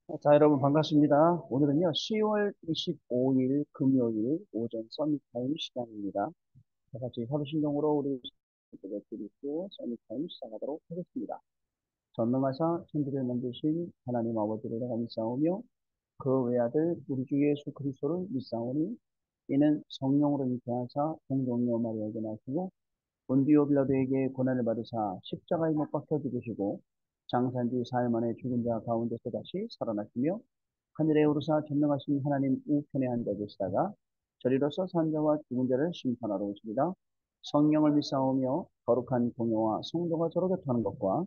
자, 여러분 반갑습니다. 오늘은요, 10월 25일 금요일 오전 서밋타임 시간입니다. 다 같이 하루 신경으로 우리 기독교 서밋타임 시작하도록 하겠습니다. 전능하사 천지를 만드신 하나님 아버지를 내가 믿사오며 그 외아들 우리 주 예수 그리스도를 믿사오니 이는 성령으로 잉태하사 동정녀 마리아에게 나시고 본디오 빌라도에게 고난을 받으사 십자가에 못 박혀 죽으시고 장사한 지 사흘 만에 죽은 자 가운데서 다시 살아나시며 하늘에 오르사 전능하신 하나님 우편에 앉아 계시다가 저리로서 산 자와 죽은 자를 심판하러 오십니다. 성령을 믿사오며 거룩한 공예와 성도가 서로 교통하는 것과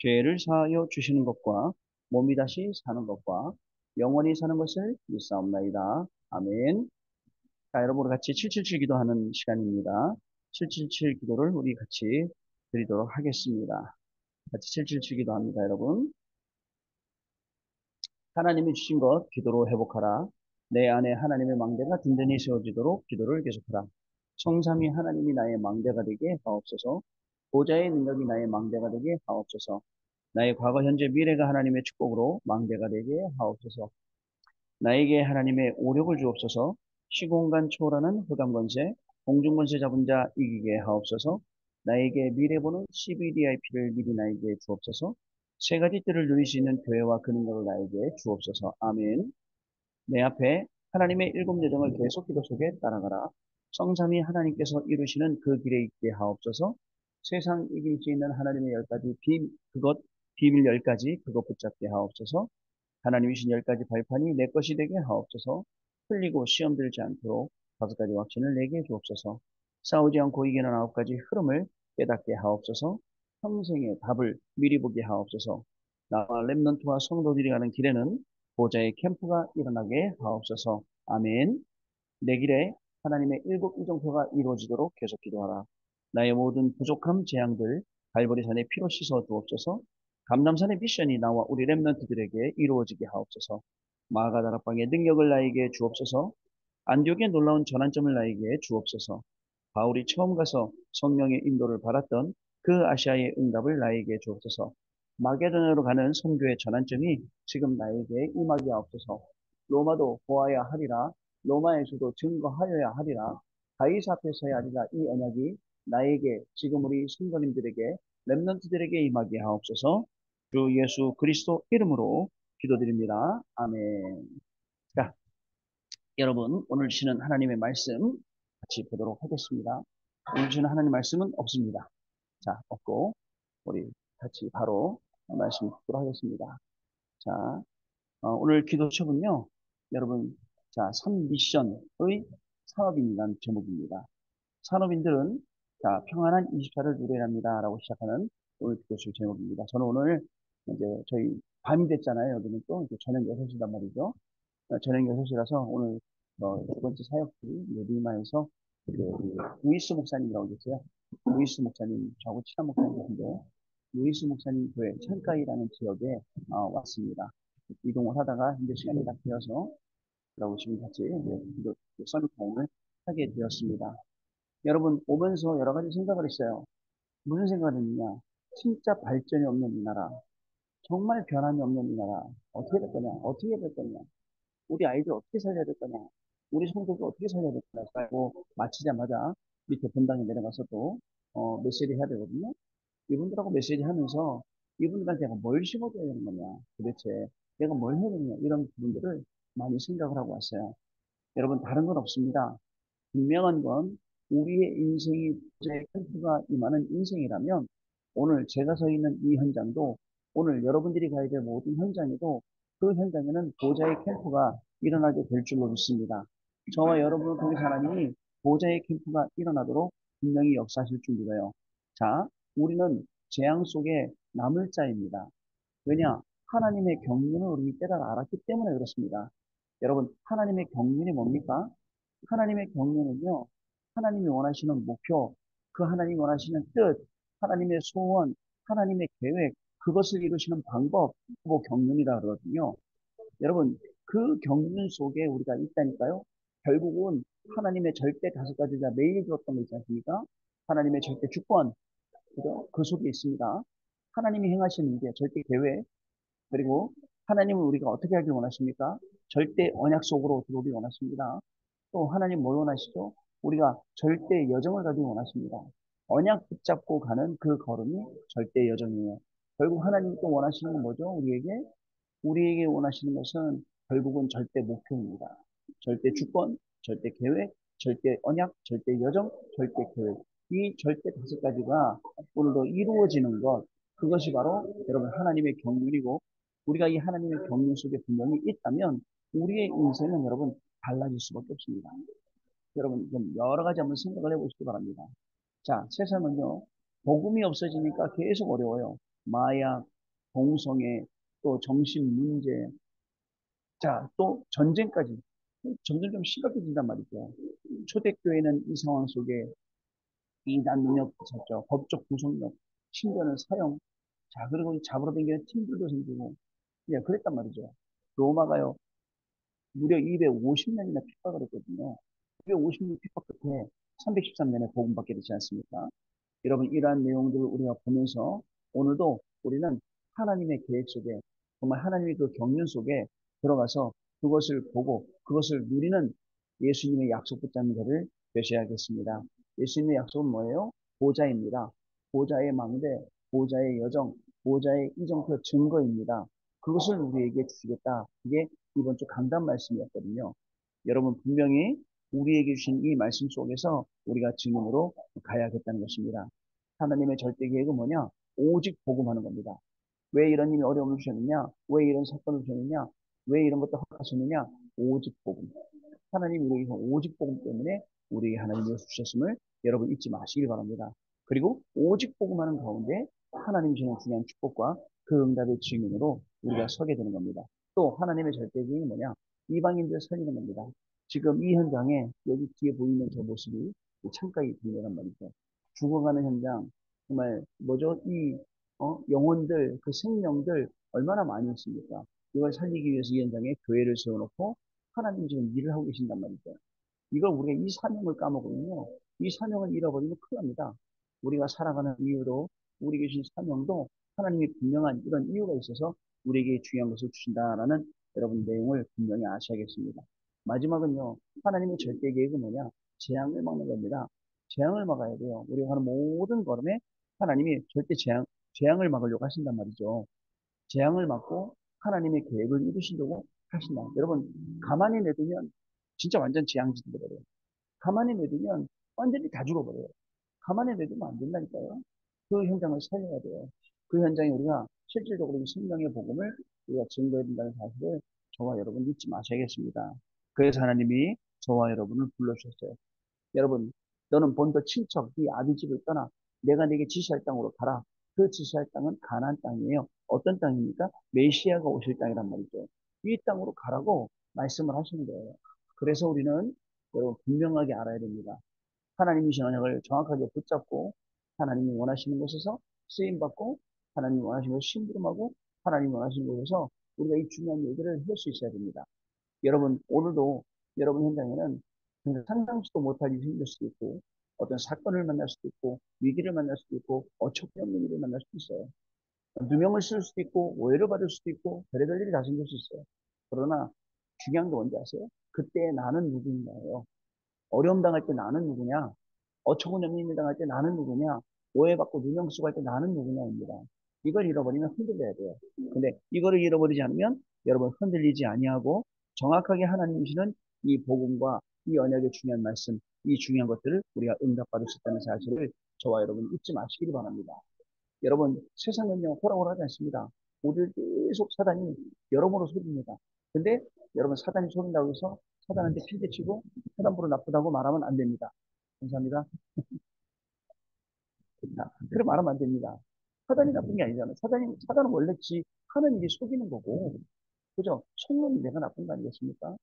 죄를 사하여 주시는 것과 몸이 다시 사는 것과 영원히 사는 것을 믿사옵나이다. 아멘. 자, 여러분 우리 같이 777 기도하는 시간입니다. 777 기도를 우리 같이 드리도록 하겠습니다. 같이 777 기도합니다, 여러분. 하나님이 주신 것 기도로 회복하라. 내 안에 하나님의 망대가 든든히 세워지도록 기도를 계속하라. 성삼위 하나님이 나의 망대가 되게 하옵소서. 보좌의 능력이 나의 망대가 되게 하옵소서. 나의 과거, 현재, 미래가 하나님의 축복으로 망대가 되게 하옵소서. 나에게 하나님의 오력을 주옵소서. 시공간 초월하는 흑암권세, 공중권세 잡은 자 이기게 하옵소서. 나에게 미래 보는 CBDIP를 미리 나에게 주옵소서. 세 가지 뜰을 누릴 수 있는 교회와 그 능력을 나에게 주옵소서. 아멘. 내 앞에 하나님의 일곱 여정을 계속 기도 속에 따라가라. 성삼위 하나님께서 이루시는 그 길에 있게 하옵소서. 세상 이길 수 있는 하나님의 열 가지 비밀 열 가지 그것 붙잡게 하옵소서. 하나님이 신 열 가지 발판이 내 것이 되게 하옵소서. 흘리고 시험 들지 않도록 다섯 가지 확신을 내게 주옵소서. 싸우지 않고 이기는 아홉 가지 흐름을 깨닫게 하옵소서. 평생의 답을 미리 보게 하옵소서. 나와 렘넌트와 성도들이 가는 길에는 보좌의 캠프가 일어나게 하옵소서. 아멘. 내 길에 하나님의 일곱 이정표가 이루어지도록 계속 기도하라. 나의 모든 부족함, 재앙들 갈보리산의 피로 씻어 주옵소서. 감람산의 미션이 나와 우리 렘넌트들에게 이루어지게 하옵소서. 마가다락방의 능력을 나에게 주옵소서. 안디옥의 놀라운 전환점을 나에게 주옵소서. 바울이 처음 가서 성령의 인도를 받았던 그 아시아의 응답을 나에게 주옵소서. 마게도냐로 가는 선교의 전환점이 지금 나에게 임하게 하옵소서. 로마도 보아야 하리라. 로마에서도 증거하여야 하리라. 가이사 앞에 서야 하리라. 이 언약이 나에게 지금 우리 성도님들에게 렘넌트들에게 임하게 하옵소서. 주 예수 그리스도 이름으로 기도드립니다. 아멘. 자, 여러분 오늘 주시는 하나님의 말씀 같이 보도록 하겠습니다. 오늘 주시는 하나님 말씀은 없습니다. 자, 없고 우리 같이 바로 말씀 듣도록 하겠습니다. 자, 오늘 기도책은요, 여러분, 자, 3미션의 산업인이라는 제목입니다. 산업인들은 자, 평안한 24를 누려야 합니다. 라고 시작하는 오늘 기도책 제목입니다. 저는 오늘 이제 저희 밤이 됐잖아요. 여기는 또 이제 저녁 6시단 말이죠. 저녁 6시라서 오늘 두 번째 사역이 리마에서 루이스 목사님이라고 계세요. 루이스 목사님, 저하고 친한 목사님인데, 루이스 목사님 교회 창가이라는 지역에 왔습니다. 이동을 하다가 이제 시간이 다 되어서 그러고 지금 같이 선교타임을 하게 되었습니다. 여러분 오면서 여러 가지 생각을 했어요. 무슨 생각을 했느냐? 진짜 발전이 없는 이 나라, 정말 변함이 없는 이 나라 어떻게 될 거냐? 어떻게 될 거냐? 우리 아이들 어떻게 살려야 될 거냐? 우리 성도들 어떻게 살려야 될 거냐? 하고 마치자마자 밑에 본당에 내려가서 또 메시지 해야 되거든요. 이분들하고 메시지 하면서 이분들한테 내가 뭘 심어줘야 되는 거냐? 도대체 내가 뭘 해야 되느냐? 이런 부분들을 많이 생각을 하고 왔어요. 여러분 다른 건 없습니다. 분명한 건 우리의 인생이 제 캠프가 임하는 인생이라면 오늘 제가 서 있는 이 현장도 오늘 여러분들이 가야 될 모든 현장에도 그 현장에는 보좌의 캠프가 일어나게 될 줄로 믿습니다. 저와 여러분을 통해서 하나님이 보좌의 캠프가 일어나도록 분명히 역사하실 줄 믿어요. 자, 우리는 재앙 속에 남을 자입니다. 왜냐? 하나님의 경륜을 우리 때가 알았기 때문에 그렇습니다. 여러분, 하나님의 경륜이 뭡니까? 하나님의 경륜은요, 하나님이 원하시는 목표, 그 하나님이 원하시는 뜻, 하나님의 소원, 하나님의 계획, 그것을 이루시는 방법, 그 경륜이라 그러거든요. 여러분, 그 경륜 속에 우리가 있다니까요. 결국은 하나님의 절대 다섯 가지 다 매일 들었던 거 있지 않습니까? 하나님의 절대 주권, 그죠? 그 속에 있습니다. 하나님이 행하시는 게 절대 계획, 그리고 하나님은 우리가 어떻게 하길 원하십니까? 절대 언약 속으로 들어오길 원하십니다. 또 하나님 뭘 원하시죠? 우리가 절대 여정을 가길 원하십니다. 언약 붙잡고 가는 그 걸음이 절대 여정이에요. 결국 하나님 또 원하시는 건 뭐죠? 우리에게 원하시는 것은 결국은 절대 목표입니다. 절대 주권, 절대 계획, 절대 언약, 절대 여정, 절대 계획. 이 절대 다섯 가지가 오늘도 이루어지는 것, 그것이 바로 여러분 하나님의 경륜이고, 우리가 이 하나님의 경륜 속에 분명히 있다면 우리의 인생은 여러분 달라질 수밖에 없습니다. 여러분 좀 여러 가지 한번 생각을 해보시기 바랍니다. 자, 세상은요, 복음이 없어지니까 계속 어려워요. 마약, 동성애, 또 정신 문제, 자, 또 전쟁까지. 점점 좀 심각해진단 말이죠. 초대교회는 이 상황 속에 이단 능력 붙였죠. 법적 구속력, 심지어는 사형. 자, 그리고 이 잡으러 다니는 팀들도 생기고, 예, 그랬단 말이죠. 로마가요, 무려 250년이나 핍박을 했거든요. 250년 핍박 끝에 313년에 복음받게 되지 않습니까? 여러분, 이러한 내용들을 우리가 보면서 오늘도 우리는 하나님의 계획 속에, 정말 하나님의 그 경륜 속에 들어가서 그것을 보고 그것을 누리는 예수님의 약속 붙잡는 자를 되셔야겠습니다. 예수님의 약속은 뭐예요? 보좌입니다. 보좌의 망대, 보좌의 여정, 보좌의 이정 그 증거입니다. 그것을 우리에게 주시겠다. 이게 이번 주 강단 말씀이었거든요. 여러분, 분명히 우리에게 주신 이 말씀 속에서 우리가 증인으로 가야겠다는 것입니다. 하나님의 절대 계획은 뭐냐? 오직 복음하는 겁니다. 왜 이런 일이 어려움을 주셨느냐? 왜 이런 사건을 주셨느냐? 왜 이런 것도 허락하셨느냐? 오직 복음. 하나님이 우리에게 오직 복음 때문에 우리에게 하나님이 주셨음을 여러분 잊지 마시기 바랍니다. 그리고 오직 복음하는 가운데 하나님이 주는 중요한 축복과 그 응답의 증인으로 우리가 서게 되는 겁니다. 또 하나님의 절대 계획이 뭐냐? 이방인들 살리는 겁니다. 지금 이 현장에 여기 뒤에 보이는 저 모습이 창가에 보이란 말이죠. 죽어가는 현장, 정말 뭐죠? 영혼들, 그 생명들 얼마나 많이 있습니까? 이걸 살리기 위해서 이 현장에 교회를 세워놓고 하나님이 지금 일을 하고 계신단 말이죠. 이걸 우리가 이 사명을 까먹으면요. 이 사명을 잃어버리면 큰일 납니다. 우리가 살아가는 이유도 우리 계신 사명도 하나님이 분명한 이런 이유가 있어서 우리에게 중요한 것을 주신다라는 여러분 내용을 분명히 아셔야겠습니다. 마지막은요. 하나님의 절대 계획은 뭐냐? 재앙을 막는 겁니다. 재앙을 막아야 돼요. 우리가 하는 모든 걸음에 하나님이 절대 재앙을 막으려고 하신단 말이죠. 재앙을 막고 하나님의 계획을 이루시려고 하신다. 여러분, 가만히 내두면 진짜 완전 재앙지대 버려요. 가만히 내두면 완전히 다 죽어버려요. 가만히 내두면 안 된다니까요. 그 현장을 살려야 돼요. 그 현장에 우리가 실질적으로 이 생명의 복음을 우리가 증거해야 된다는 사실을 저와 여러분 잊지 마셔야겠습니다. 그래서 하나님이 저와 여러분을 불러주셨어요. 여러분, 너는 본토 친척, 네 아비 집을 떠나 내가 네게 지시할 땅으로 가라. 그 지시할 땅은 가나안 땅이에요. 어떤 땅입니까? 메시아가 오실 땅이란 말이죠. 이 땅으로 가라고 말씀을 하시는 거예요. 그래서 우리는 여러분 분명하게 알아야 됩니다. 하나님이 신 언약을 정확하게 붙잡고 하나님이 원하시는 곳에서 쓰임받고 하나님이 원하시는 곳에서 심부름하고 하나님이 원하시는 곳에서 우리가 이 중요한 얘기를 할 수 있어야 됩니다. 여러분, 오늘도 여러분 현장에는 상상치도 못할 일이 생길 수도 있고, 어떤 사건을 만날 수도 있고, 위기를 만날 수도 있고, 어처구니 없는 일을 만날 수도 있어요. 누명을 쓸 수도 있고, 오해를 받을 수도 있고, 별의별 일이 다 생길 수 있어요. 그러나 중요한 게 뭔지 아세요? 그때 나는 누구인가요? 어려움 당할 때 나는 누구냐? 어처구니 없는 일 당할 때 나는 누구냐? 오해받고 누명 쓰고 할 때 나는 누구냐입니다. 이걸 잃어버리면 흔들려야 돼요. 근데 이거를 잃어버리지 않으면 여러분 흔들리지 아니하고 정확하게 하나님 주시는 이 복음과 이 언약의 중요한 말씀, 이 중요한 것들을 우리가 응답받을 수 있다는 사실을 저와 여러분 잊지 마시기를 바랍니다. 여러분 세상은요 호락호락하지 않습니다. 우리를 계속 사단이 여러모로 속입니다. 근데 여러분 사단이 속인다고 해서 사단한테 필대치고 사단보로 나쁘다고 말하면 안 됩니다. 감사합니다. 그래 말하면 안 됩니다. 사단이 나쁜 게 아니잖아요. 사단은 원래 하는 일이 속이는 거고, 그죠? 속는 내가 나쁜 거 아니겠습니까?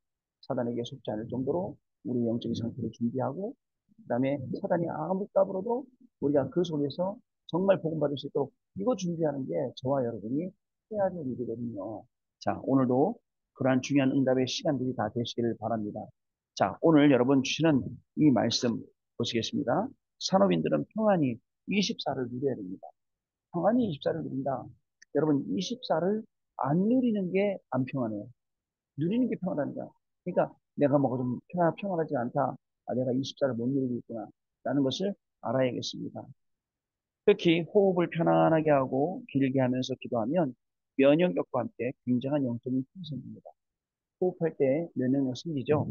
사단에게 속지 않을 정도로 우리 영적인 상태를 준비하고, 그 다음에 사단이 아무 까불어도 우리가 그 속에서 정말 복음받을 수 있도록 이거 준비하는 게 저와 여러분이 해야 될 일이거든요. 자, 오늘도 그러한 중요한 응답의 시간들이 다 되시기를 바랍니다. 자, 오늘 여러분 주시는 이 말씀 보시겠습니다. 산업인들은 평안히 24를 누려야 됩니다. 평안히 24를 누린다. 여러분 24를 안 누리는 게 안 평안해요. 누리는 게 평안한 거야. 그러니까 내가 뭐가 좀 평안하지 않다. 아, 내가 24를 못 누리고 있구나. 라는 것을 알아야겠습니다. 특히 호흡을 편안하게 하고 길게 하면서 기도하면 면역력과 함께 굉장한 영적인 힘이 생깁니다. 호흡할 때 면역력 생기죠.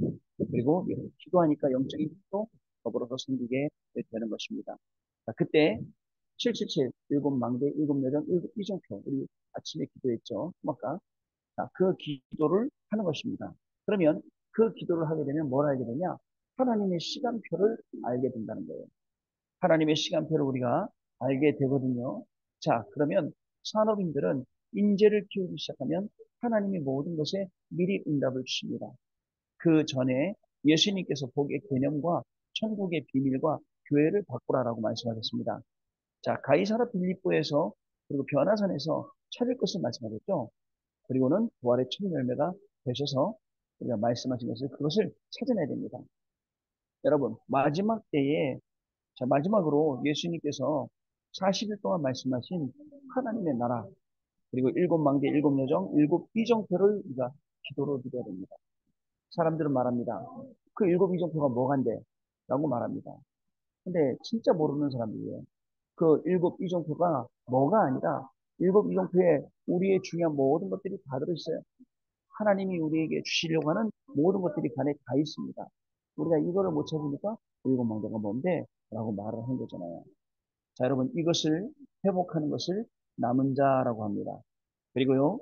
그리고 기도하니까 영적인 힘도 더불어서 생기게 되는 것입니다. 자, 그때 777, 일곱 망대, 일곱 여정, 일곱 이정표, 우리 아침에 기도했죠. 아까. 자, 그 기도를 하는 것입니다. 그러면 그 기도를 하게 되면 뭘 알게 되냐? 하나님의 시간표를 알게 된다는 거예요. 하나님의 시간표를 우리가 알게 되거든요. 자, 그러면 산업인들은 인재를 키우기 시작하면 하나님이 모든 것에 미리 응답을 주십니다. 그 전에 예수님께서 복의 개념과 천국의 비밀과 교회를 바꾸라라고 말씀하셨습니다. 자, 가이사라 빌립보에서 그리고 변화산에서 찾을 것을 말씀하셨죠. 그리고는 부활의 첫 열매가 되셔서 우리가 말씀하신 것을 그것을 찾아내야 됩니다. 여러분, 마지막 때에 자, 마지막으로 예수님께서 40일 동안 말씀하신 하나님의 나라, 그리고 일곱 망대, 일곱 여정, 일곱 이정표를 우리가 기도로 드려야 됩니다. 사람들은 말합니다. 그 일곱 이정표가 뭐간데? 라고 말합니다. 근데 진짜 모르는 사람들이에요. 그 일곱 이정표가 뭐가 아니라 일곱 이정표에 우리의 중요한 모든 것들이 다 들어있어요. 하나님이 우리에게 주시려고 하는 모든 것들이 간에 다 있습니다. 우리가 이거를 못 찾으니까 일곱 망대가 뭔데? 라고 말을 한 거잖아요. 자, 여러분, 이것을 회복하는 것을 남은 자라고 합니다. 그리고요,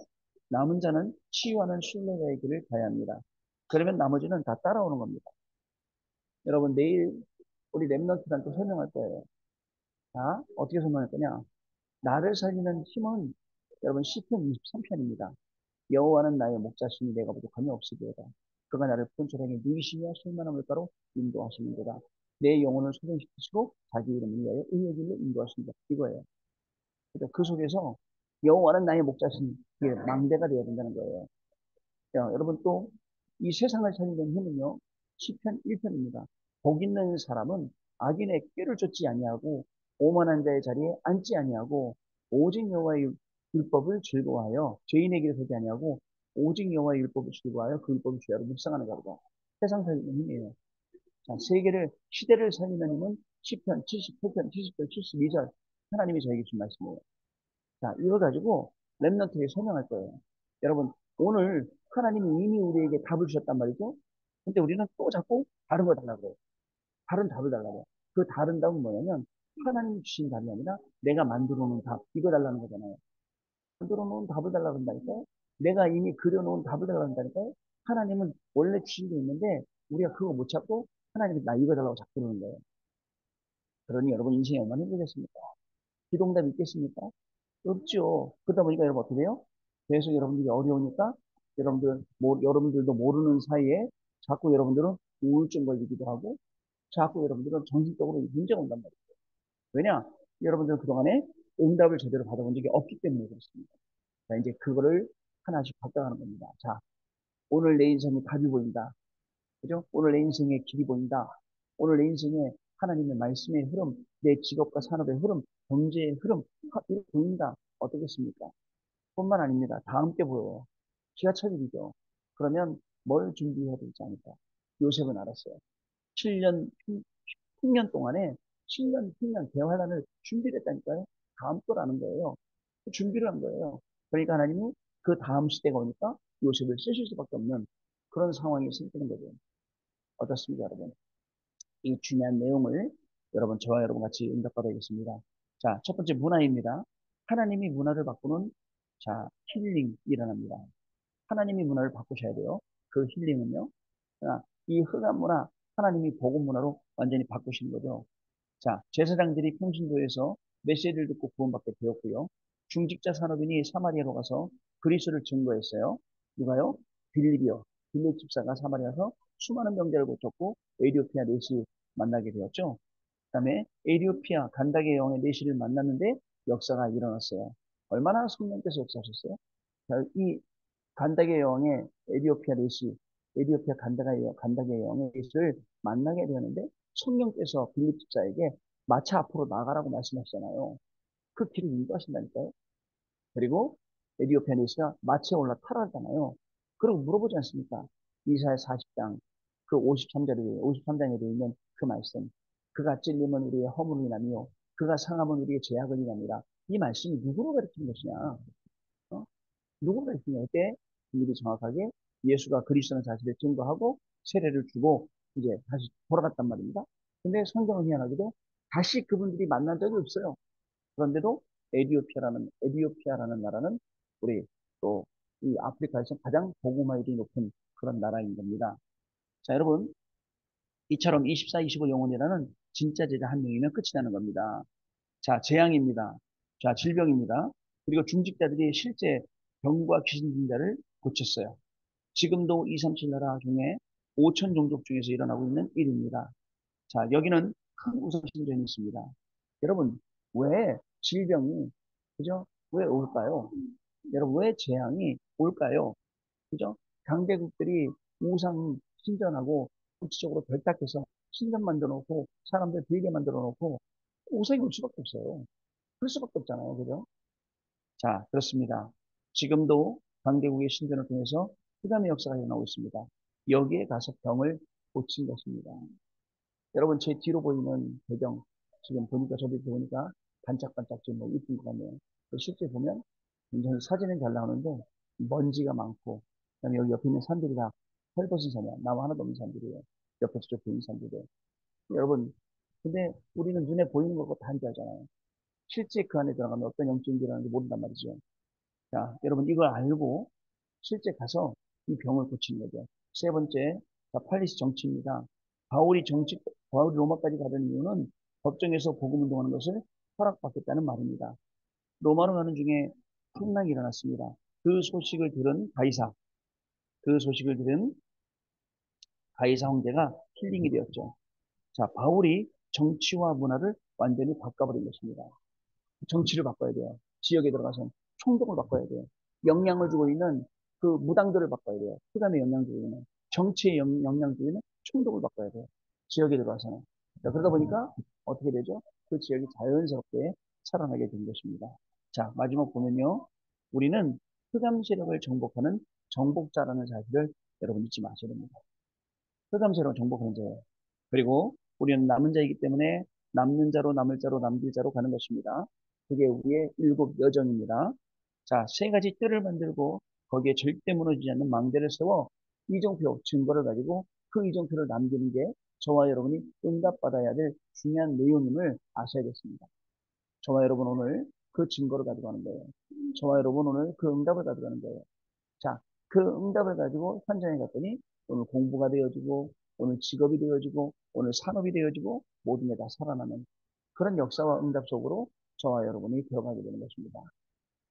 남은 자는 치유하는 순례자의 길을 가야 합니다. 그러면 나머지는 다 따라오는 겁니다. 여러분, 내일 우리 랩런트한테 설명할 거예요. 자, 어떻게 설명할 거냐? 나를 살리는 힘은 여러분 시편 23편입니다. 여호와는 나의 목자시니 내가 부족함이 없으리로다. 그가 나를 푸른 초량에 누이시며 쉴만한 물가로 인도하시는도다. 내 영혼을 소생시키시고 자기 이름을 위하여 의의 길로 인도하신다. 이거예요. 그러니까 그 속에서 여호와는 나의 목자신 게 망대가 되어야 된다는 거예요. 자, 여러분 또 이 세상을 살리는 힘은요. 시편 1편입니다. 복 있는 사람은 악인의 꾀를 쫓지 아니하고 오만한 자의 자리에 앉지 아니하고 오직 여호와의 율법을 즐거워하여 죄인의 길에 서지 아니하고 오직 여호와의 율법을 즐거워하여 그 율법을 주야로 묵상하는 자로다. 세상 살리는 힘이에요. 자, 세계를 시대를 살리는 힘은 시편 78편 70절 72절 하나님이 저에게 준 말씀이에요. 자, 이거 가지고 랩런트에 설명할 거예요. 여러분, 오늘 하나님이 이미 우리에게 답을 주셨단 말이죠. 근데 우리는 또 자꾸 다른 거 달라고 해요. 다른 답을 달라고 해요. 그 다른 답은 뭐냐면 하나님이 주신 답이 아니라 내가 만들어 놓은 답, 이거 달라는 거잖아요. 만들어 놓은 답을 달라고 한다니까요. 내가 이미 그려놓은 답을 달라고 한다니까요. 하나님은 원래 주신 게 있는데 우리가 그거 못 찾고 하나님이 나 이거 달라고 자꾸 그러는 거예요. 그러니 여러분 인생이 얼마나 힘들겠습니까? 기도응답 있겠습니까? 없죠. 그러다 보니까 여러분 어떻게 돼요? 계속 여러분들이 어려우니까 여러분들도 모르는 사이에 자꾸 여러분들은 우울증 걸리기도 하고 자꾸 여러분들은 정신적으로 문제가 온단 말이에요. 왜냐? 여러분들은 그동안에 응답을 제대로 받아본 적이 없기 때문에 그렇습니다. 자, 이제 그거를 하나씩 바꿔가는 겁니다. 자, 오늘 내 인생에 답이 보인다. 그죠? 오늘 내 인생에 길이 보인다. 오늘 내 인생에 하나님의 말씀의 흐름, 내 직업과 산업의 흐름, 경제의 흐름, 이렇게 보인다. 어떻겠습니까? 뿐만 아닙니다. 다 함께 보여요. 지하철이죠. 그러면 뭘 준비해야 되지 않을까? 요셉은 알았어요. 7년, 년 동안에 7년, 10년 대환란을 준비를 했다니까요. 다음 거라는 거예요. 준비를 한 거예요. 그러니까 하나님이 그 다음 시대가 오니까 요셉을 쓰실 수밖에 없는 그런 상황이 생기는 거죠. 어떻습니까, 여러분? 이 중요한 내용을 여러분, 저와 여러분 같이 응답받아야겠습니다. 자, 첫 번째 문화입니다. 하나님이 문화를 바꾸는 자, 힐링이 일어납니다. 하나님이 문화를 바꾸셔야 돼요. 그 힐링은요. 이 흑암 문화, 하나님이 복음 문화로 완전히 바꾸신 거죠. 자, 제사장들이 평신도에서 메시지를 듣고 구원받게 되었고요. 중직자 산업인이 사마리아로 가서 그리스도를 증거했어요. 누가요? 빌립이요. 빌립 집사가 사마리아에서 수많은 병자를 고쳤고 에디오피아 내시 만나게 되었죠. 그다음에 에디오피아 간다게 여왕의 내시를 만났는데 역사가 일어났어요. 얼마나 성령께서 역사하셨어요? 자, 이 간다게 여왕의 에디오피아 내시, 에디오피아 간다게 여왕의 내시를 만나게 되었는데 성령께서 빌립 집사에게 마차 앞으로 나가라고 말씀하시잖아요. 그 길을 인도하신다니까요. 그리고 에디오피아 내시가 마치에 올라 타락하잖아요. 그리고 물어보지 않습니까? 이사야 40장, 그 53절에, 53장에 되어 있는 그 말씀. 그가 찔림은 우리의 허물을 인하며, 그가 상함은 우리의 죄악을 인함이라. 이 말씀이 누구로 가르치는 것이냐? 어? 누구로 가르치냐? 그때 미리 정확하게 예수가 그리스도라는 사실을 증거하고 세례를 주고 이제 다시 돌아갔단 말입니다. 근데 성경은 희한하게도 다시 그분들이 만난 적이 없어요. 그런데도 에디오피아라는 나라는 우리 또 이 아프리카에서 가장 복음화율이 높은 그런 나라인 겁니다. 자, 여러분, 이처럼 24, 25 영혼이라는 진짜 제자 한 명이면 끝이 나는 겁니다. 자, 재앙입니다. 자, 질병입니다. 그리고 중직자들이 실제 병과 귀신 들린 자를 고쳤어요. 지금도 237 나라 중에 5천 종족 중에서 일어나고 있는 일입니다. 자, 여기는 큰 우선신전이 있습니다. 여러분, 왜 질병이, 그죠? 왜 올까요? 여러분, 왜 재앙이 올까요? 그죠? 강대국들이 우상 신전하고 국지적으로 결탁해서 신전 만들어 놓고 사람들 빌게 만들어 놓고 우상이 올 수밖에 없어요. 그럴 수밖에 없잖아요. 그죠? 자, 그렇습니다. 지금도 강대국의 신전을 통해서 흑암의 역사가 일어나고 있습니다. 여기에 가서 병을 고친 것입니다. 여러분, 제 뒤로 보이는 배경, 지금 보니까 저도 보니까 반짝반짝 좀 뭐 이쁜 것 같네요. 실제 보면 굉장히 사진은 잘 나오는데 먼지가 많고, 그다음에 여기 옆에 있는 산들이 다 헐벗은 산이야. 나무 하나도 없는 산들이에요. 옆에 저쪽 보이는 산들이. 여러분, 근데 우리는 눈에 보이는 것과 단지하잖아요. 실제 그 안에 들어가면 어떤 영적인 일이 일어나는지 모른단 말이죠. 자, 여러분 이걸 알고 실제 가서 이 병을 고치는 거죠. 세 번째, 자, 팔리시 정치입니다. 바울이 정치, 바울이 로마까지 가던 이유는 법정에서 복음 운동하는 것을 허락받겠다는 말입니다. 로마로 가는 중에 풍랑이 일어났습니다. 그 소식을 들은 가이사, 그 소식을 들은 가이사 황제가 힐링이 되었죠. 자, 바울이 정치와 문화를 완전히 바꿔버린 것입니다. 정치를 바꿔야 돼요. 지역에 들어가서 총독을 바꿔야 돼요. 영향을 주고 있는 그 무당들을 바꿔야 돼요. 흑암의 영향 주고 있는 정치의 영향 주고 있는 총독을 바꿔야 돼요. 지역에 들어가서는. 자, 그러다 보니까 어떻게 되죠? 그 지역이 자연스럽게 살아나게 된 것입니다. 자, 마지막 보면요. 우리는 흑암 세력을 정복하는 정복자라는 사실을 여러분 잊지 마셔야 됩니다. 흑암 세력을 정복하는 자예요. 그리고 우리는 남은 자이기 때문에 남는 자로 남을 자로 남길 자로 가는 것입니다. 그게 우리의 일곱 여정입니다. 자, 세 가지 뜰을 만들고 거기에 절대 무너지지 않는 망대를 세워 이정표 증거를 가지고 그 이정표를 남기는 게 저와 여러분이 응답받아야 될 중요한 내용임을 아셔야겠습니다. 저와 여러분 오늘 그 증거를 가지고 가는 거예요. 저와 여러분 오늘 그 응답을 가지고 가는 거예요. 자, 그 응답을 가지고 현장에 갔더니 오늘 공부가 되어지고 오늘 직업이 되어지고 오늘 산업이 되어지고 모든 게 다 살아나는 그런 역사와 응답 속으로 저와 여러분이 들어가게 되는 것입니다.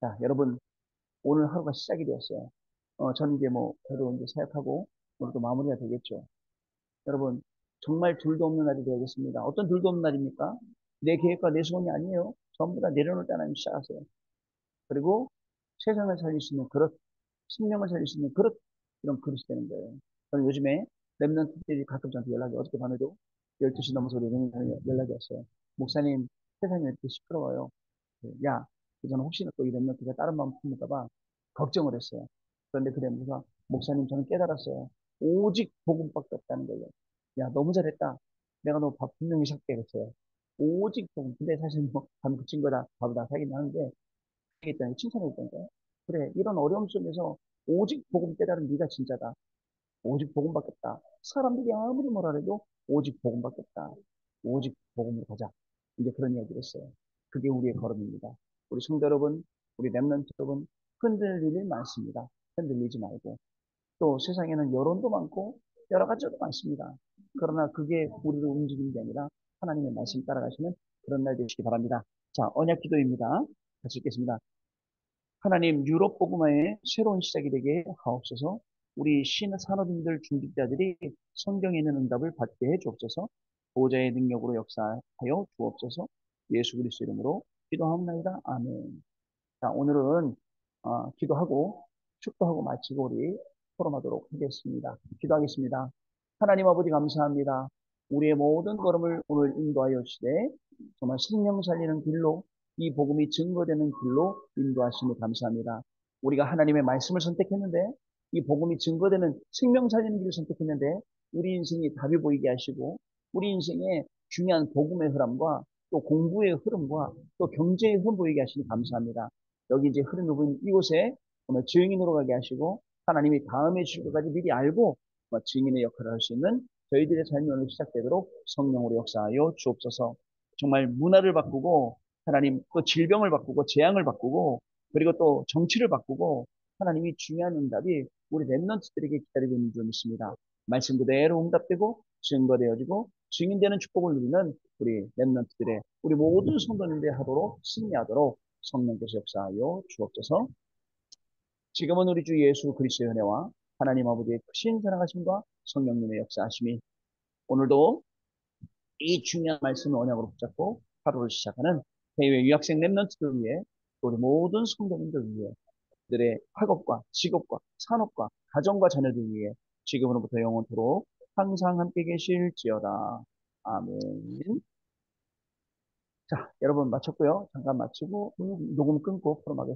자, 여러분 오늘 하루가 시작이 되었어요. 저는 이제 뭐 저도 이제 사역하고 오늘 또 마무리가 되겠죠. 여러분 정말 둘도 없는 날이 되겠습니다. 어떤 둘도 없는 날입니까? 내 계획과 내 소원이 아니에요. 전부 다 내려놓을 때 하나님 시작하세요. 그리고 세상을 살릴 수 있는 그릇, 생명을 살릴 수 있는 그릇, 이런 그릇이 되는 거예요. 저는 요즘에 랩런트들이 가끔 저한테 연락이, 어저께 밤에도 12시 넘어서 연락이 왔어요. 목사님, 세상이 왜 이렇게 시끄러워요? 야, 저는 혹시나 또 이 랩런트가 다른 마음 품을까봐 걱정을 했어요. 그런데 그 랩런트가, 목사님, 저는 깨달았어요. 오직 복음밖에 없다는 거예요. 야, 너무 잘했다. 내가 너 밥 분명히 살게 그랬어요. 오직 복음. 근데 사실 뭐, 밥 그친 거다, 밥을 다 사긴 하는데, 했다니 칭찬해줬다니까요. 그래, 이런 어려움 속에서 오직 복음 깨달은 네가 진짜다. 오직 복음밖에 없다. 사람들이 아무리 뭐라 해도 오직 복음밖에 없다. 오직 복음으로 가자. 이제 그런 이야기를 했어요. 그게 우리의 걸음입니다. 우리 성도 여러분, 우리 렘넌트 여러분, 흔들릴 일이 많습니다. 흔들리지 말고. 또 세상에는 여론도 많고 여러 가지도 많습니다. 그러나 그게 우리를 움직이는 게 아니라 하나님의 말씀 따라가시는 그런 날 되시기 바랍니다. 자, 언약 기도입니다. 같이 읽겠습니다. 하나님 유럽 복음화의 새로운 시작이 되게 하옵소서. 우리 산업인들 중직자들이 성경에 있는 응답을 받게 해 주옵소서. 보좌의 능력으로 역사하여 주옵소서. 예수 그리스도 이름으로 기도하옵나이다. 아멘. 자, 오늘은 기도하고 축도하고 마치고 우리 토론하도록 하겠습니다. 기도하겠습니다. 하나님 아버지 감사합니다. 우리의 모든 걸음을 오늘 인도하여 주시되 정말 생명 살리는 길로 이 복음이 증거되는 길로 인도하시니 감사합니다. 우리가 하나님의 말씀을 선택했는데 이 복음이 증거되는 생명 살리는 길을 선택했는데 우리 인생이 답이 보이게 하시고 우리 인생에 중요한 복음의 흐름과 또 공부의 흐름과 또 경제의 흐름 보이게 하시니 감사합니다. 여기 이제 흐름 부분 이곳에 오늘 증인으로 가게 하시고 하나님이 다음에 주실 것까지 미리 알고 증인의 역할을 할 수 있는 저희들의 삶이 오늘 시작되도록 성령으로 역사하여 주옵소서. 정말 문화를 바꾸고 하나님 또 질병을 바꾸고 재앙을 바꾸고 그리고 또 정치를 바꾸고 하나님이 중요한 응답이 우리 랩런트들에게 기다리고 있는 줄 믿습니다. 말씀 그대로 응답되고 증거되어지고 증인되는 축복을 누리는 우리 랩런트들의 우리 모든 성도님들의 하도록 승리하도록 성령께서 역사하여 주옵소서. 지금은 우리 주 예수 그리스도의 은혜와 하나님 아버지의 크신 사랑하심과 성령님의 역사하심이 오늘도 이 중요한 말씀을 언약으로 붙잡고 하루를 시작하는 해외 유학생 랩런트들 위해 우리 모든 성도님들 위해 들의 학업과 직업과 산업과 가정과 자녀들 위해 지금으로부터 영원토록 항상 함께 계실지어다. 아멘. 자, 여러분 마쳤고요. 잠깐 마치고 녹음 끊고 프로마게